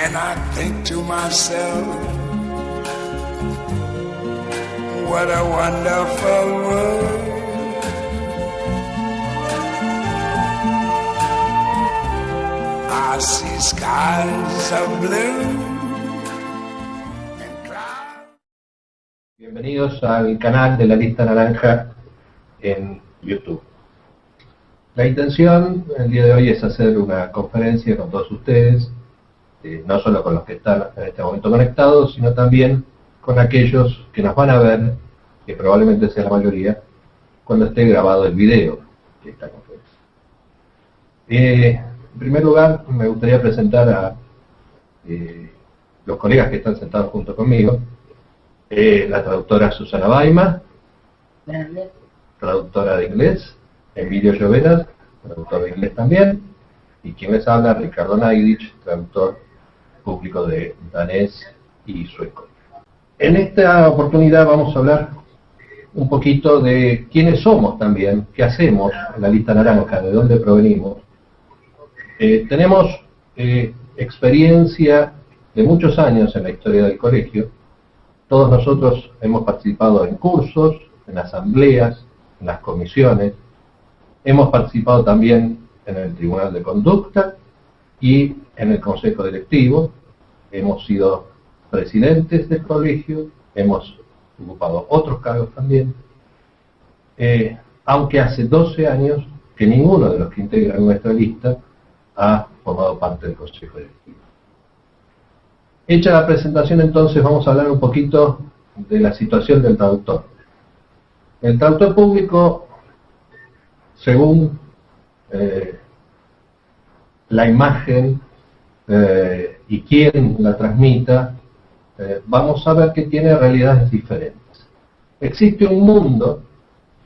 And I think to myself, what a wonderful world. I see skies of blue. Bienvenidos al canal de la Lista Naranja en YouTube. La intención el día de hoy es hacer una conferencia con todos ustedes, no solo con los que están en este momento conectados, sino también con aquellos que nos van a ver, que probablemente sea la mayoría, cuando esté grabado el video de esta conferencia. En primer lugar, me gustaría presentar a los colegas que están sentados junto conmigo. La traductora Susana Baima, traductora de inglés, Emilio Lloveras, traductor de inglés también, y quien les habla, Ricardo Neidich, traductor público de danés y sueco. En esta oportunidad vamos a hablar un poquito de quiénes somos también, qué hacemos en la Lista Naranja, de dónde provenimos. Tenemos experiencia de muchos años en la historia del colegio. Todos nosotros hemos participado en cursos, en asambleas, en las comisiones. Hemos participado también en el Tribunal de Conducta y en el Consejo Directivo. Hemos sido presidentes del colegio, hemos ocupado otros cargos también. Aunque hace 12 años que ninguno de los que integran nuestra lista ha formado parte del Consejo Directivo. Hecha la presentación, entonces vamos a hablar un poquito de la situación del traductor. El traductor público, según la imagen y quién la transmita, vamos a ver que tiene realidades diferentes. Existe un mundo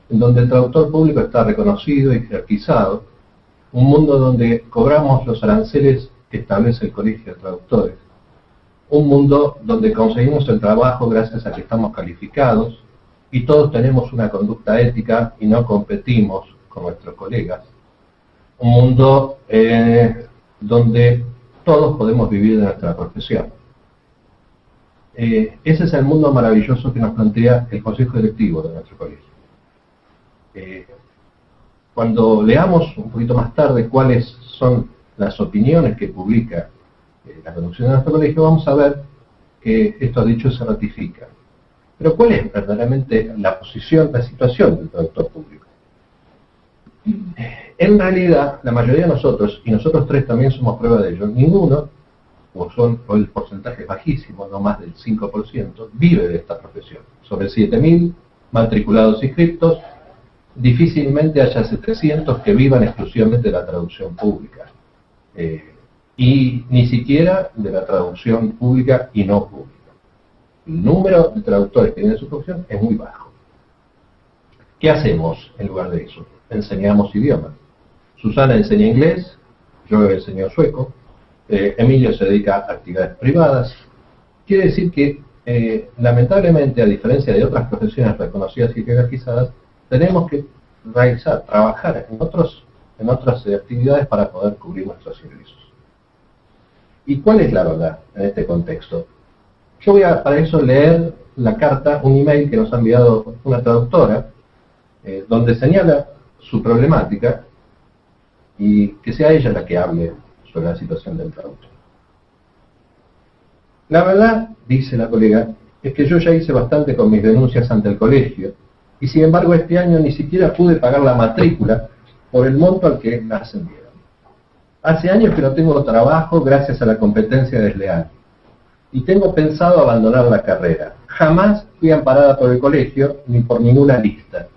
en donde el traductor público está reconocido y jerarquizado, un mundo donde cobramos los aranceles que establece el Colegio de Traductores, un mundo donde conseguimos el trabajo gracias a que estamos calificados y todos tenemos una conducta ética y no competimos con nuestros colegas. Un mundo donde todos podemos vivir de nuestra profesión. Ese es el mundo maravilloso que nos plantea el Consejo Directivo de nuestro colegio. Cuando leamos un poquito más tarde cuáles son las opiniones que publica la conducción de nuestro colegio, vamos a ver que estos dichos se ratifican. Pero ¿cuál es verdaderamente la posición, la situación del traductor público? En realidad, la mayoría de nosotros, y nosotros tres también somos prueba de ello, ninguno, o el porcentaje es bajísimo, no más del 5%, vive de esta profesión. Sobre 7.000 matriculados inscriptos, difícilmente haya 700 que vivan exclusivamente de la traducción pública. Y ni siquiera de la traducción pública y no pública. El número de traductores que tienen su profesión es muy bajo. ¿Qué hacemos en lugar de eso? Enseñamos idiomas. Susana enseña inglés, yo enseño sueco, Emilio se dedica a actividades privadas. Quiere decir que, lamentablemente, a diferencia de otras profesiones reconocidas y jerarquizadas, tenemos que trabajar en otras actividades para poder cubrir nuestros ingresos. ¿Y cuál es la verdad en este contexto? Yo voy a, para eso, leer la carta, un email que nos ha enviado una traductora, donde señala su problemática y que sea ella la que hable sobre la situación del traductor. La verdad, dice la colega, es que yo ya hice bastante con mis denuncias ante el colegio y sin embargo este año ni siquiera pude pagar la matrícula por el monto al que me ascendieron. Hace años que no tengo trabajo gracias a la competencia desleal y tengo pensado abandonar la carrera. Jamás fui amparada por el colegio ni por ninguna lista.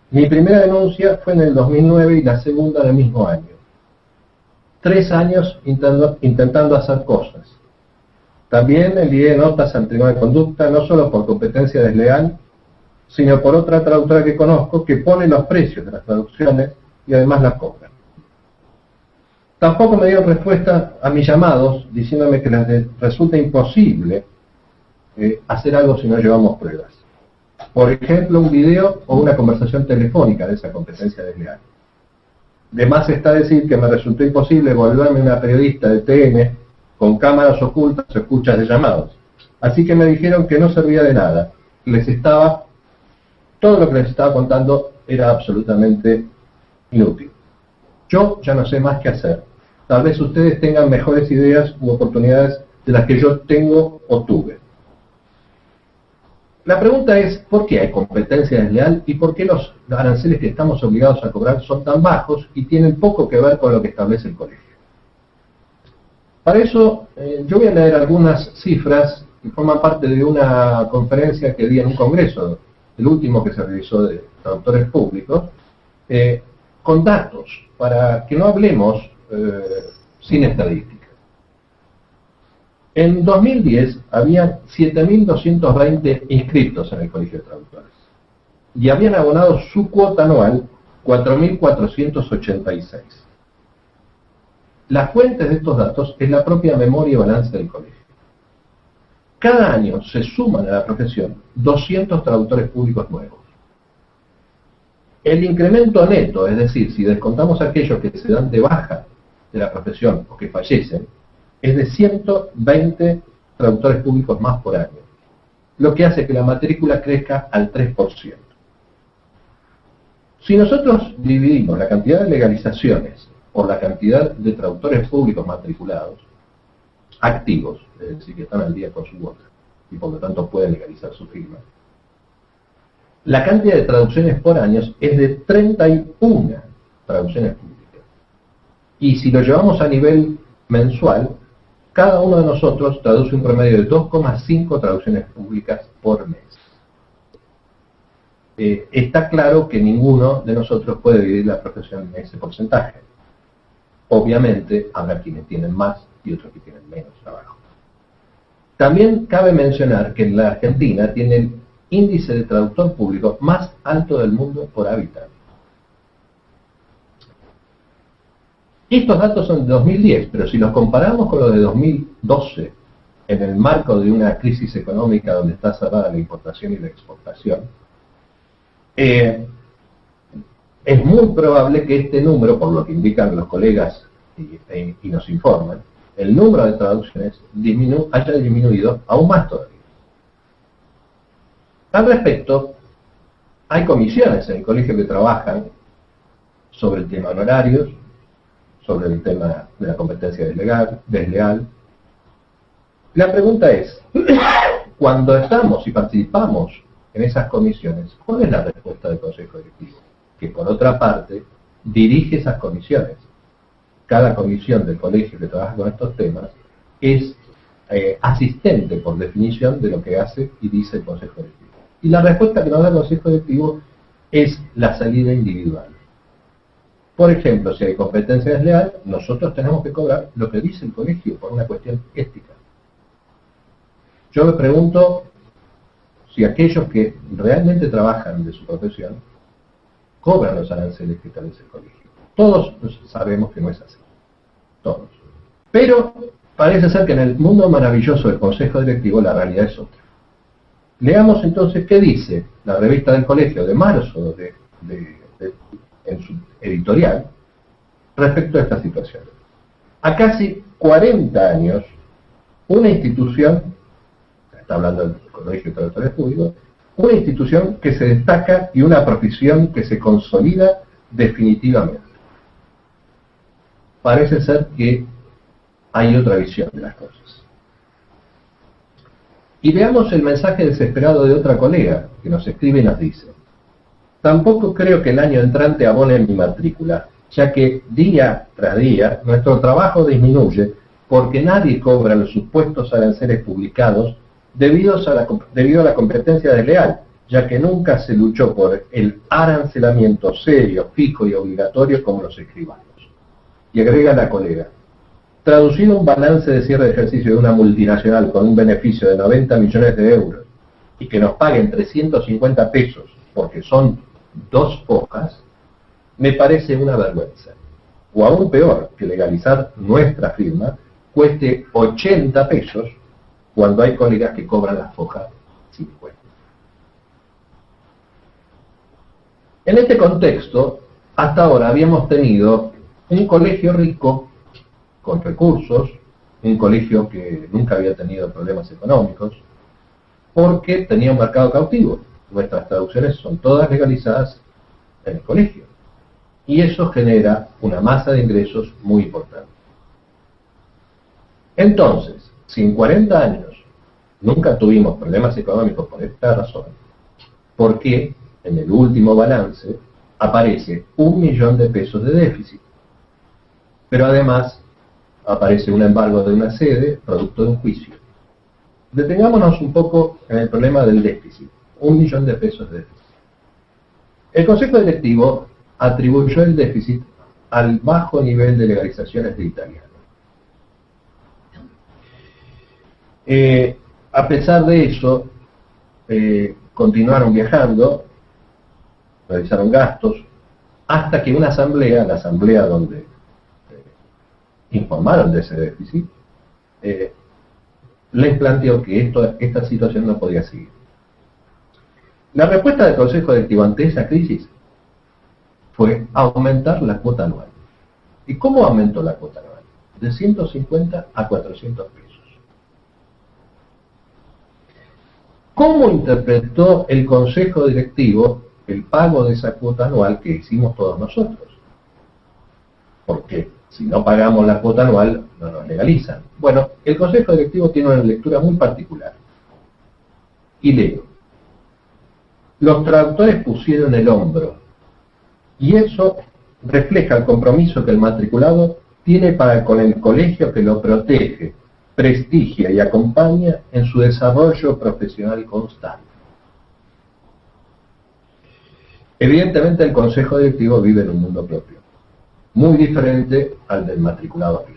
Mi primera denuncia fue en el 2009 y la segunda del mismo año. 3 años intentando hacer cosas. También envié notas al Tribunal de Conducta, no solo por competencia desleal, sino por otra traductora que conozco que pone los precios de las traducciones y además las cobra. Tampoco me dieron respuesta a mis llamados diciéndome que les resulta imposible hacer algo si no llevamos pruebas. Por ejemplo, un video o una conversación telefónica de esa competencia desleal. De más está decir que me resultó imposible volverme una periodista de TN con cámaras ocultas o escuchas de llamados. Así que me dijeron que no servía de nada. Todo lo que les estaba contando era absolutamente inútil. Yo ya no sé más qué hacer. Tal vez ustedes tengan mejores ideas u oportunidades de las que yo tengo o tuve. La pregunta es, ¿por qué hay competencia desleal y por qué los aranceles que estamos obligados a cobrar son tan bajos y tienen poco que ver con lo que establece el colegio? Para eso, yo voy a leer algunas cifras que forman parte de una conferencia que di en un congreso, el último que se realizó de traductores públicos, con datos, para que no hablemos sin estadística. En 2010 había 7.220 inscritos en el Colegio de Traductores y habían abonado su cuota anual 4.486. La fuente de estos datos es la propia memoria y balance del colegio. Cada año se suman a la profesión 200 traductores públicos nuevos. El incremento neto, es decir, si descontamos aquellos que se dan de baja de la profesión o que fallecen, es de 120 traductores públicos más por año, lo que hace que la matrícula crezca al 3%. Si nosotros dividimos la cantidad de legalizaciones por la cantidad de traductores públicos matriculados, activos, es decir, que están al día con su cuota y por lo tanto pueden legalizar su firma, la cantidad de traducciones por año es de 31 traducciones públicas. Y si lo llevamos a nivel mensual, cada uno de nosotros traduce un promedio de 2,5 traducciones públicas por mes. Está claro que ninguno de nosotros puede dividir la profesión en ese porcentaje. Obviamente, habrá quienes tienen más y otros que tienen menos trabajo. También cabe mencionar que en la Argentina tiene el índice de traductor público más alto del mundo por habitante. Estos datos son de 2010, pero si los comparamos con los de 2012, en el marco de una crisis económica donde está cerrada la importación y la exportación, es muy probable que este número, por lo que indican los colegas y nos informan, el número de traducciones haya disminuido aún más todavía. Al respecto, hay comisiones en el colegio que trabajan sobre el tema honorarios, sobre el tema de la competencia desleal. La pregunta es, cuando estamos y participamos en esas comisiones, ¿cuál es la respuesta del Consejo Directivo? Que por otra parte, dirige esas comisiones. Cada comisión del colegio que trabaja con estos temas es asistente, por definición, de lo que hace y dice el Consejo Directivo. Y la respuesta que nos da el Consejo Directivo es la salida individual. Por ejemplo, si hay competencia desleal, nosotros tenemos que cobrar lo que dice el colegio por una cuestión ética. Yo me pregunto si aquellos que realmente trabajan de su profesión cobran los aranceles que establece el colegio. Todos sabemos que no es así. Todos. Pero parece ser que en el mundo maravilloso del Consejo Directivo la realidad es otra. Leamos entonces qué dice la revista del colegio de marzo en su editorial respecto a esta situación. A casi 40 años, una institución, está hablando del Colegio de Traductores Públicos, una institución que se destaca y una profesión que se consolida definitivamente. Parece ser que hay otra visión de las cosas. Y veamos el mensaje desesperado de otra colega que nos escribe y nos dice: tampoco creo que el año entrante abone mi matrícula, ya que día tras día nuestro trabajo disminuye porque nadie cobra los supuestos aranceles publicados debido a la competencia desleal, ya que nunca se luchó por el arancelamiento serio, fijo y obligatorio como los escribanos. Y agrega la colega: traducir un balance de cierre de ejercicio de una multinacional con un beneficio de 90 millones de euros y que nos paguen 350 pesos porque son 2 hojas, me parece una vergüenza. O aún peor, que legalizar nuestra firma cueste 80 pesos cuando hay colegas que cobran las hojas 50. En este contexto, hasta ahora habíamos tenido un colegio rico, con recursos, un colegio que nunca había tenido problemas económicos, porque tenía un mercado cautivo. Nuestras traducciones son todas legalizadas en el colegio. Y eso genera una masa de ingresos muy importante. Entonces, si en 40 años nunca tuvimos problemas económicos por esta razón, ¿por qué en el último balance aparece 1 millón de pesos de déficit? Pero además aparece un embargo de una sede producto de un juicio. Detengámonos un poco en el problema del déficit. 1 millón de pesos de déficit. El Consejo Directivo atribuyó el déficit al bajo nivel de legalizaciones de italiano. A pesar de eso, continuaron viajando, realizaron gastos, hasta que una asamblea, la asamblea donde informaron de ese déficit, les planteó que esta situación no podía seguir. La respuesta del Consejo Directivo ante esa crisis fue aumentar la cuota anual. ¿Y cómo aumentó la cuota anual? De 150 a 400 pesos. ¿Cómo interpretó el Consejo Directivo el pago de esa cuota anual que hicimos todos nosotros? Porque si no pagamos la cuota anual, no nos legalizan. Bueno, el Consejo Directivo tiene una lectura muy particular. Y leo: los traductores pusieron el hombro, y eso refleja el compromiso que el matriculado tiene para con el colegio que lo protege, prestigia y acompaña en su desarrollo profesional constante. Evidentemente el Consejo Directivo vive en un mundo propio, muy diferente al del matriculado aquí.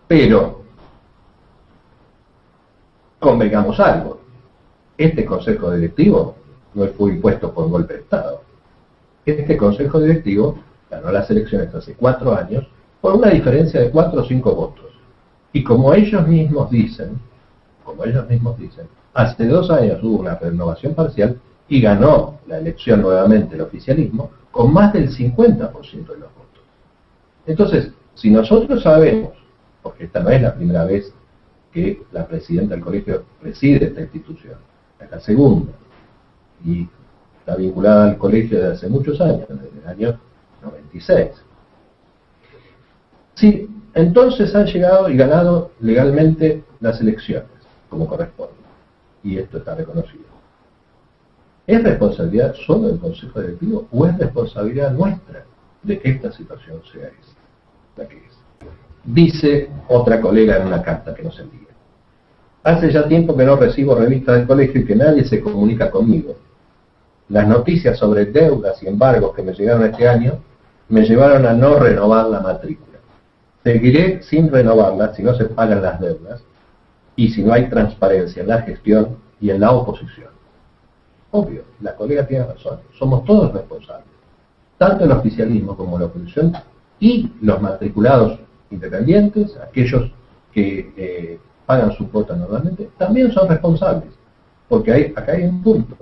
Pero, convengamos algo, este Consejo Directivo no fue impuesto por golpe de Estado. Este Consejo Directivo ganó las elecciones hace 4 años por una diferencia de 4 o 5 votos. Y como ellos mismos dicen, hace 2 años hubo una renovación parcial y ganó la elección nuevamente el oficialismo con más del 50% de los votos. Entonces, si nosotros sabemos, porque esta no es la primera vez que la presidenta del colegio preside esta institución, es la segunda, y está vinculada al colegio desde hace muchos años, desde el año 96. Sí, entonces han llegado y ganado legalmente las elecciones, como corresponde, y esto está reconocido. ¿Es responsabilidad solo del Consejo Directivo o es responsabilidad nuestra de que esta situación sea la que es? Dice otra colega en una carta que nos envía: hace ya tiempo que no recibo revistas del colegio y que nadie se comunica conmigo. Las noticias sobre deudas y embargos que me llegaron este año me llevaron a no renovar la matrícula. Seguiré sin renovarla si no se pagan las deudas y si no hay transparencia en la gestión y en la oposición. Obvio, la colega tiene razón, somos todos responsables, tanto el oficialismo como la oposición y los matriculados independientes, aquellos que pagan su cuota normalmente, también son responsables, porque acá hay un punto: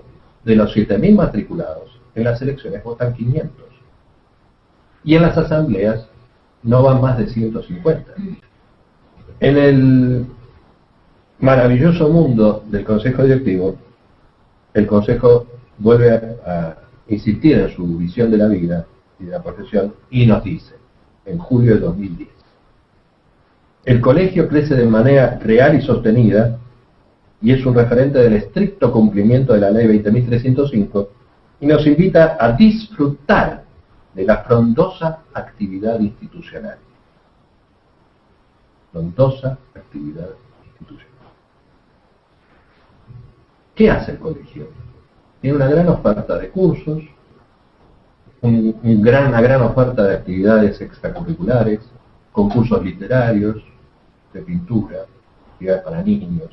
de los 7.000 matriculados, en las elecciones votan 500, y en las asambleas no van más de 150. En el maravilloso mundo del Consejo Directivo, el Consejo vuelve a insistir en su visión de la vida y de la profesión y nos dice, en julio de 2010, el colegio crece de manera real y sostenida y es un referente del estricto cumplimiento de la ley 20.305 y nos invita a disfrutar de la frondosa actividad institucional. Frondosa actividad institucional. ¿Qué hace el colegio? Tiene una gran oferta de cursos, una gran oferta de actividades extracurriculares, concursos literarios, de pintura, actividades para niños.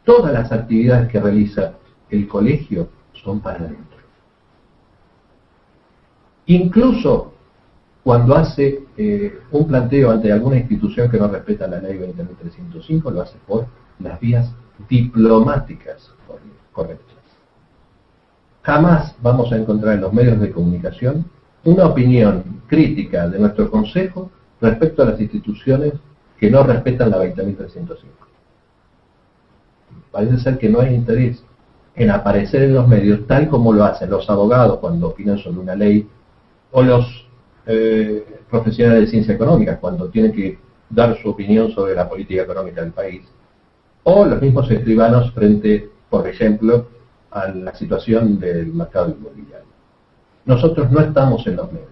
Todas las actividades que realiza el colegio son para adentro. Incluso cuando hace un planteo ante alguna institución que no respeta la ley 20.305, lo hace por las vías diplomáticas correctas. Jamás vamos a encontrar en los medios de comunicación una opinión crítica de nuestro consejo respecto a las instituciones que no respetan la 20.305. Parece ser que no hay interés en aparecer en los medios tal como lo hacen los abogados cuando opinan sobre una ley, o los profesionales de ciencia económica cuando tienen que dar su opinión sobre la política económica del país, o los mismos escribanos frente, por ejemplo, a la situación del mercado inmobiliario. Nosotros no estamos en los medios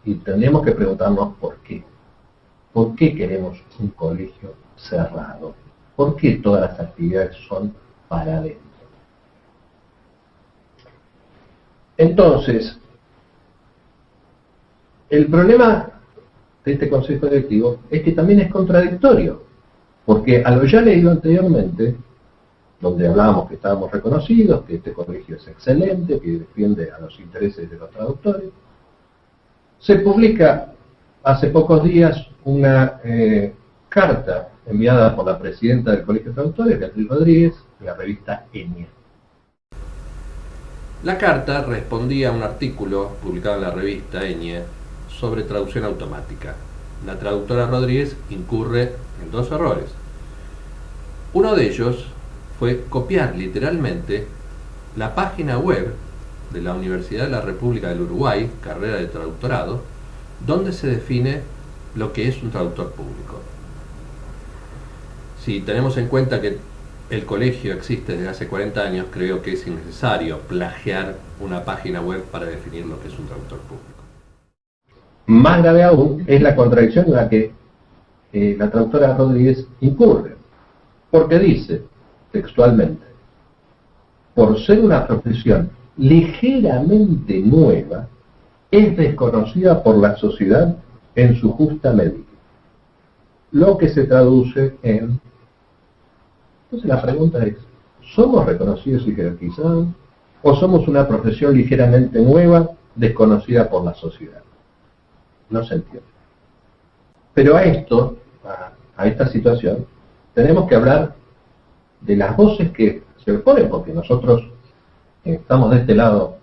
y tendríamos que preguntarnos por qué. ¿Por qué queremos un colegio cerrado? ¿Por qué todas las actividades son para adentro? Entonces, el problema de este consejo directivo es que también es contradictorio, porque a lo ya leído anteriormente, donde hablábamos que estábamos reconocidos, que este colegio es excelente, que defiende a los intereses de los traductores, se publica hace pocos días una carta enviada por la presidenta del Colegio de Traductores, Beatriz Rodríguez, en la revista Enie. La carta respondía a un artículo publicado en la revista Enie sobre traducción automática. La traductora Rodríguez incurre en dos errores. Uno de ellos fue copiar literalmente la página web de la Universidad de la República del Uruguay, carrera de traductorado, donde se define lo que es un traductor público. Si tenemos en cuenta que el colegio existe desde hace 40 años, creo que es innecesario plagiar una página web para definir lo que es un traductor público. Más grave aún es la contradicción en la que la traductora Rodríguez incurre, porque dice textualmente: por ser una profesión ligeramente nueva, es desconocida por la sociedad en su justa medida. Lo que se traduce en... Entonces la pregunta es, ¿somos reconocidos y jerarquizados? ¿O somos una profesión ligeramente nueva, desconocida por la sociedad? No se entiende. Pero a esto, a esta situación, tenemos que hablar de las voces que se oponen, porque nosotros estamos de este lado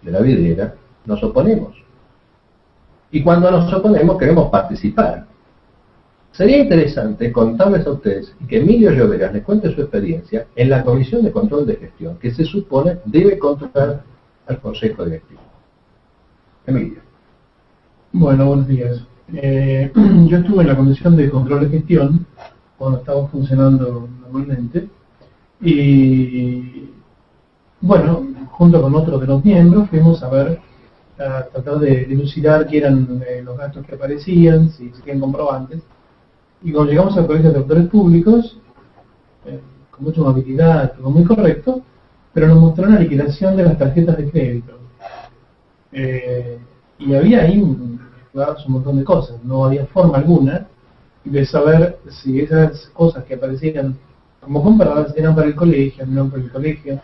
de la vidriera, nos oponemos. Y cuando nos oponemos queremos participar. Sería interesante contarles a ustedes y que Emilio Lloveras les cuente su experiencia en la Comisión de Control de Gestión, que se supone debe controlar al Consejo Directivo. Emilio. Bueno, buenos días. Yo estuve en la Comisión de Control de Gestión cuando estaba funcionando normalmente y, bueno, junto con otros de los miembros fuimos a ver, a tratar de dilucidar qué eran los gastos que aparecían, si existían comprobantes. Y cuando llegamos al Colegio de Traductores Públicos, con mucha amabilidad, todo muy correcto, pero nos mostró una liquidación de las tarjetas de crédito. Y había ahí un montón de cosas, no había forma alguna de saber si esas cosas que aparecían como comprobadas eran para el colegio, no para el colegio.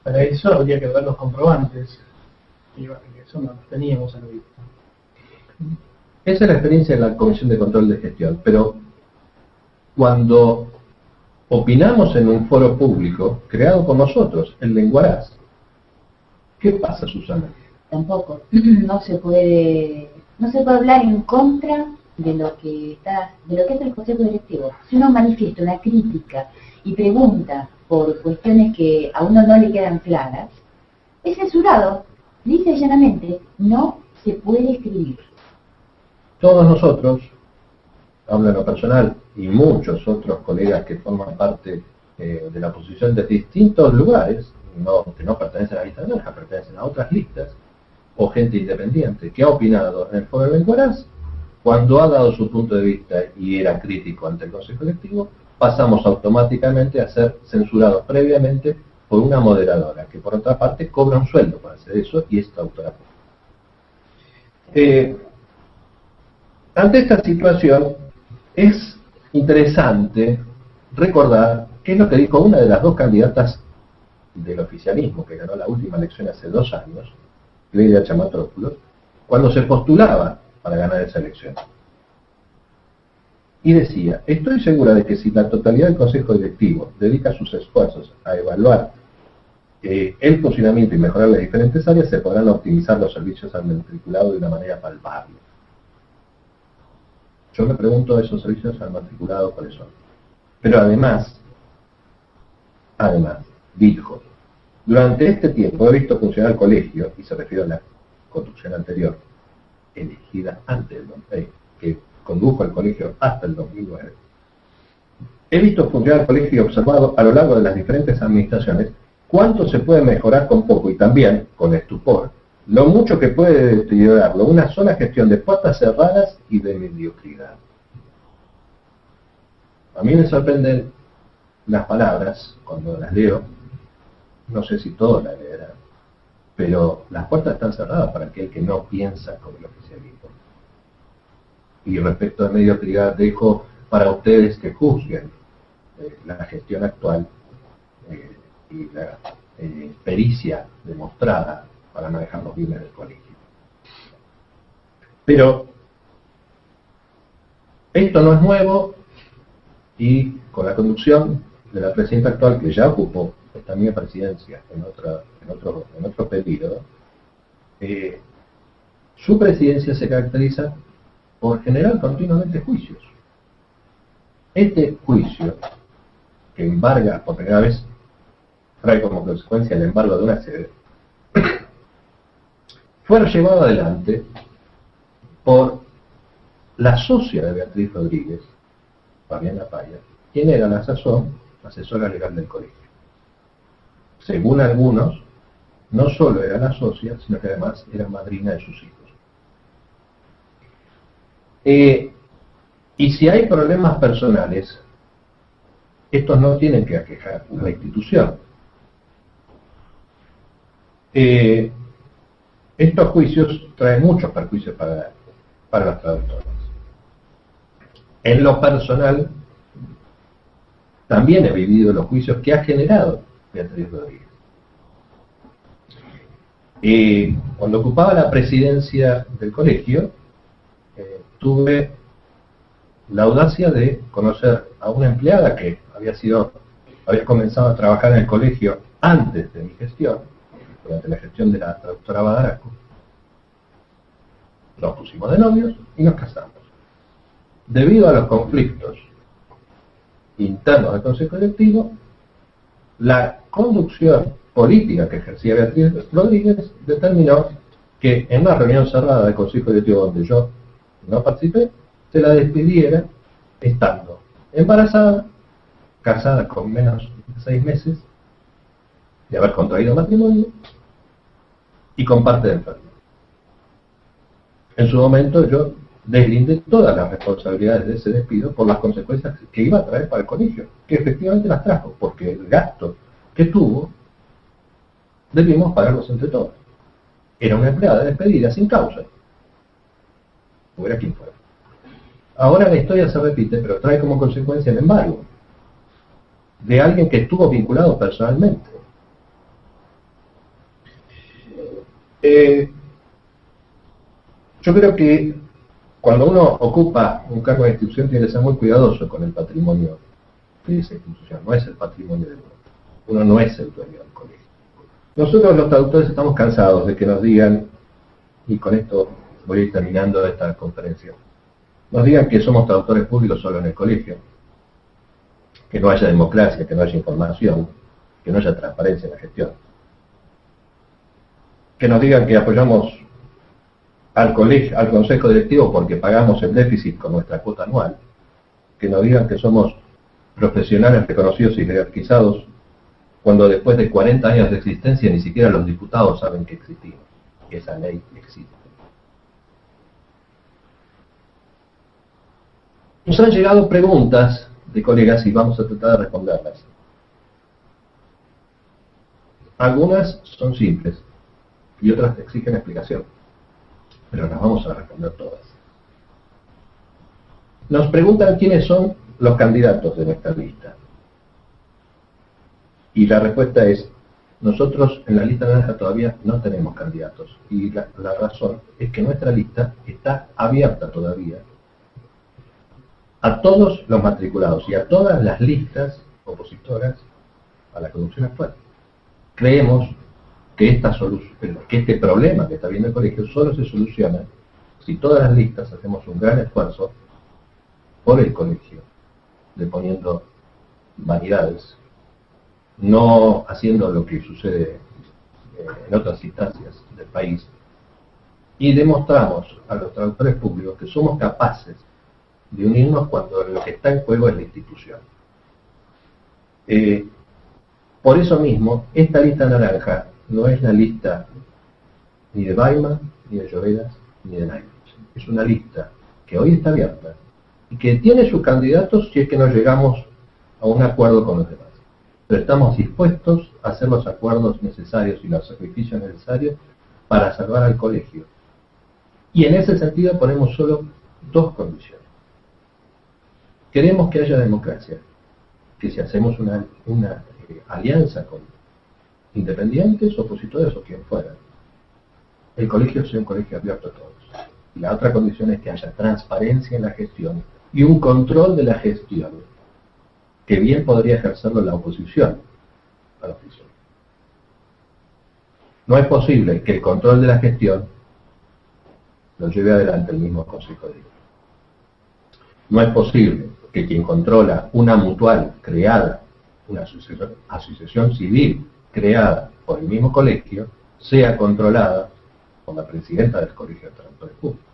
Para eso habría que ver los comprobantes, y bueno, eso no los teníamos a la vista. Esa es la experiencia en la Comisión de Control de Gestión, pero cuando opinamos en un foro público creado por nosotros, el Lenguaraz, ¿qué pasa, Susana? Tampoco, no se puede hablar en contra de lo que es el Consejo Directivo. Si uno manifiesta una crítica y pregunta por cuestiones que a uno no le quedan claras, es censurado. Dice llanamente, no se puede escribir. Todos nosotros, hablo en lo personal, y muchos otros colegas que forman parte de la oposición de distintos lugares, que no pertenecen a la lista naranja, pertenecen a otras listas, o gente independiente que ha opinado en el foro de Lenguaraz, cuando ha dado su punto de vista y era crítico ante el Consejo Directivo, pasamos automáticamente a ser censurados previamente por una moderadora, que por otra parte cobra un sueldo para hacer eso y es traductora pública. Ante esta situación es interesante recordar qué es lo que dijo una de las dos candidatas del oficialismo que ganó la última elección hace 2 años, Lidia Chamatrópulos, cuando se postulaba para ganar esa elección. Y decía, estoy segura de que si la totalidad del Consejo Directivo dedica sus esfuerzos a evaluar el funcionamiento y mejorar las diferentes áreas, se podrán optimizar los servicios al matriculado de una manera palpable. Yo me pregunto esos servicios al matriculado cuáles son. Pero además, dijo, durante este tiempo he visto funcionar el colegio, y se refiere a la conducción anterior, elegida antes del 2006, que condujo el colegio hasta el 2009. He visto funcionar el colegio y observado a lo largo de las diferentes administraciones cuánto se puede mejorar con poco y también, con estupor, lo mucho que puede deteriorarlo una sola gestión de puertas cerradas y de mediocridad. A mí me sorprenden las palabras cuando las leo, no sé si todos las leerán, pero las puertas están cerradas para aquel que no piensa como el oficialismo. Y respecto a mediocridad, dejo para ustedes que juzguen la gestión actual y la pericia demostrada para manejar los bienes del colegio. Pero esto no es nuevo, y con la conducción de la presidenta actual, que ya ocupó esta misma presidencia en otro periodo, su presidencia se caracteriza por generar continuamente juicios. Este juicio, que embarga por primera vez, trae como consecuencia el embargo de una sede, fue llevado adelante por la socia de Beatriz Rodríguez, Fabiana Paya, quien era la sazón asesora legal del colegio. Según algunos, no solo era la socia, sino que además era madrina de sus hijos. Y si hay problemas personales, estos no tienen que aquejar a la institución. Estos juicios traen muchos perjuicios para las traductoras. En lo personal, también he vivido los juicios que ha generado Beatriz Rodríguez. Cuando ocupaba la presidencia del colegio, tuve la audacia de conocer a una empleada que había comenzado a trabajar en el colegio antes de mi gestión, durante la gestión de la traductora Badaraco. Nos pusimos de novios y nos casamos. Debido a los conflictos internos del Consejo Directivo, la conducción política que ejercía Beatriz Rodríguez determinó que en una reunión cerrada del Consejo Directivo donde yo no participé, se la despidiera estando embarazada, casada con menos de 6 meses, de haber contraído matrimonio y con parte de enfermo. En su momento yo deslindé todas las responsabilidades de ese despido por las consecuencias que iba a traer para el colegio, que efectivamente las trajo, porque el gasto que tuvo debimos pagarlos entre todos. Era una empleada despedida sin causa, fuera quien fuera. Ahora la historia se repite, pero trae como consecuencia el embargo de alguien que estuvo vinculado personalmente. Yo creo que cuando uno ocupa un cargo de institución tiene que ser muy cuidadoso con el patrimonio de esa institución. No es el patrimonio de uno. Uno no es el dueño del colegio. Nosotros los traductores estamos cansados de que nos digan, y con esto voy a ir terminando esta conferencia, nos digan que somos traductores públicos solo en el colegio, que no haya democracia, que no haya información, que no haya transparencia en la gestión. Que nos digan que apoyamos al colegio, al consejo directivo porque pagamos el déficit con nuestra cuota anual, que nos digan que somos profesionales reconocidos y jerarquizados cuando después de 40 años de existencia ni siquiera los diputados saben que existimos, que esa ley existe. Nos han llegado preguntas de colegas y vamos a tratar de responderlas. Algunas son simples y otras exigen explicación, pero las vamos a responder todas. Nos preguntan quiénes son los candidatos de nuestra lista. Y la respuesta es, nosotros en la lista naranja todavía no tenemos candidatos. Y la razón es que nuestra lista está abierta todavía a todos los matriculados y a todas las listas opositoras a la conducción actual. Creemos que este problema que está viendo el colegio solo se soluciona si todas las listas hacemos un gran esfuerzo por el colegio, deponiendo vanidades, no haciendo lo que sucede en otras instancias del país, y demostramos a los traductores públicos que somos capaces de unirnos cuando lo que está en juego es la institución. Por eso mismo, esta lista naranja no es la lista ni de Weimar, ni de Lloveras, ni de Neidich. Es una lista que hoy está abierta y que tiene sus candidatos si es que no llegamos a un acuerdo con los demás. Pero estamos dispuestos a hacer los acuerdos necesarios y los sacrificios necesarios para salvar al colegio. Y en ese sentido ponemos solo dos condiciones. Queremos que haya democracia, que si hacemos una alianza con independientes, opositores o quien fuera, el colegio sea un colegio abierto a todos. Y la otra condición es que haya transparencia en la gestión y un control de la gestión, que bien podría ejercerlo la oposición a la oposición. No es posible que el control de la gestión lo lleve adelante el mismo Consejo de Dirección. No es posible que quien controla una mutual creada, una asociación civil creada por el mismo colegio, sea controlada por la presidenta del Colegio de Traductores Públicos.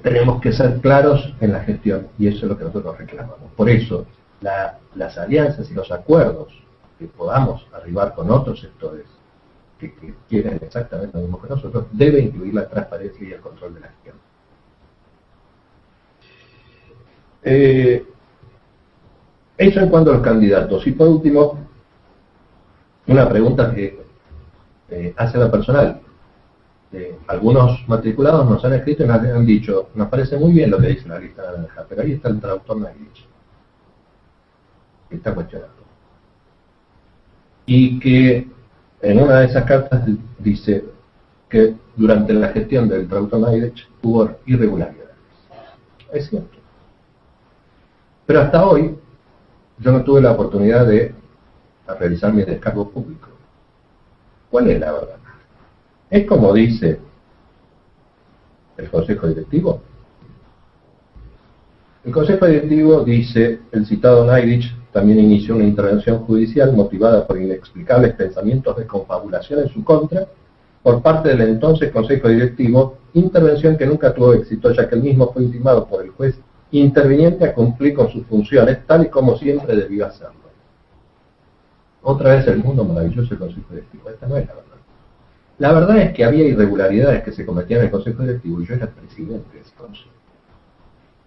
Tenemos que ser claros en la gestión y eso es lo que nosotros reclamamos. Por eso, las alianzas y los acuerdos que podamos arribar con otros sectores que quieren exactamente lo mismo que nosotros, debe incluir la transparencia y el control de la gestión. Eso en cuanto a los candidatos. Y por último, una pregunta que hace la personal. Algunos matriculados nos han escrito y nos han dicho, nos parece muy bien lo que dice la lista naranja, pero ahí está el traductor Neidich, que está cuestionando. Y que en una de esas cartas dice que durante la gestión del traductor Neidich hubo irregularidades. Es cierto. Pero hasta hoy yo no tuve la oportunidad de realizar mi descargo público. ¿Cuál es la verdad? ¿Es como dice el Consejo Directivo? El Consejo Directivo dice, el citado Neidich también inició una intervención judicial motivada por inexplicables pensamientos de confabulación en su contra por parte del entonces Consejo Directivo, intervención que nunca tuvo éxito, ya que el mismo fue intimado por el juez interviniente a cumplir con sus funciones, tal y como siempre debió hacerlo. Otra vez el mundo maravilloso del Consejo Directivo. Esta no es la verdad. La verdad es que había irregularidades que se cometían en el Consejo Directivo y yo era el presidente de ese consejo.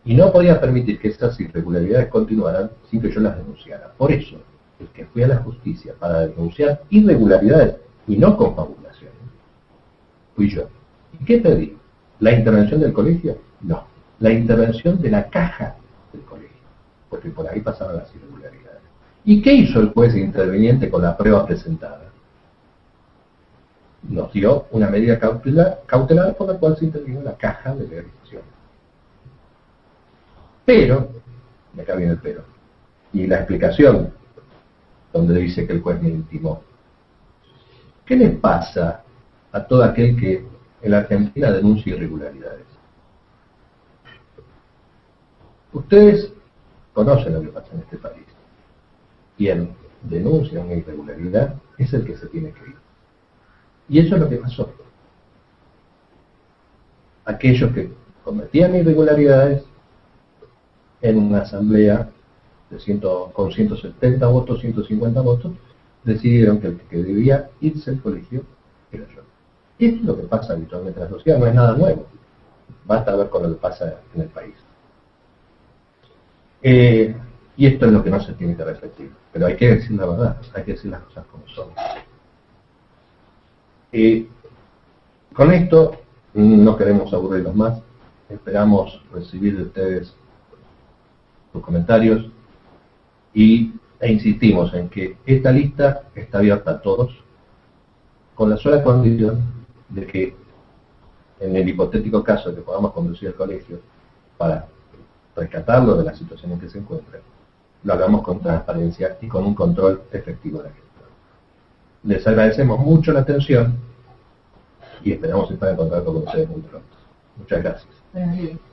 Y no podía permitir que esas irregularidades continuaran sin que yo las denunciara. Por eso, el que fui a la justicia para denunciar irregularidades y no confabulaciones, fui yo. ¿Y qué pedí? ¿La intervención del colegio? No. La intervención de la caja del colegio, porque por ahí pasaban las irregularidades. ¿Y qué hizo el juez interviniente con la prueba presentada? Nos dio una medida cautelar por la cual se intervino la caja de legalización. Pero, y acá viene el pero, y la explicación donde dice que el juez me intimó. ¿Qué le pasa a todo aquel que en la Argentina denuncia irregularidades? Ustedes conocen lo que pasa en este país. Quien denuncia una irregularidad es el que se tiene que ir. Y eso es lo que pasó. Aquellos que cometían irregularidades en una asamblea con 170 votos, 150 votos, decidieron que el que debía irse al colegio era yo. Y esto es lo que pasa habitualmente en la sociedad, no es nada nuevo. Basta ver con lo que pasa en el país. Y esto es lo que no se tiene que refletir. Pero hay que decir la verdad, hay que decir las cosas como son. Con esto no queremos aburrirlos más. Esperamos recibir de ustedes sus comentarios e insistimos en que esta lista está abierta a todos con la sola condición de que en el hipotético caso de que podamos conducir el colegio para rescatarlo de la situación en que se encuentra, lo hagamos con transparencia y con un control efectivo de la gestión. Les agradecemos mucho la atención y esperamos estar en contacto con ustedes muy pronto. Muchas gracias. Buenos días.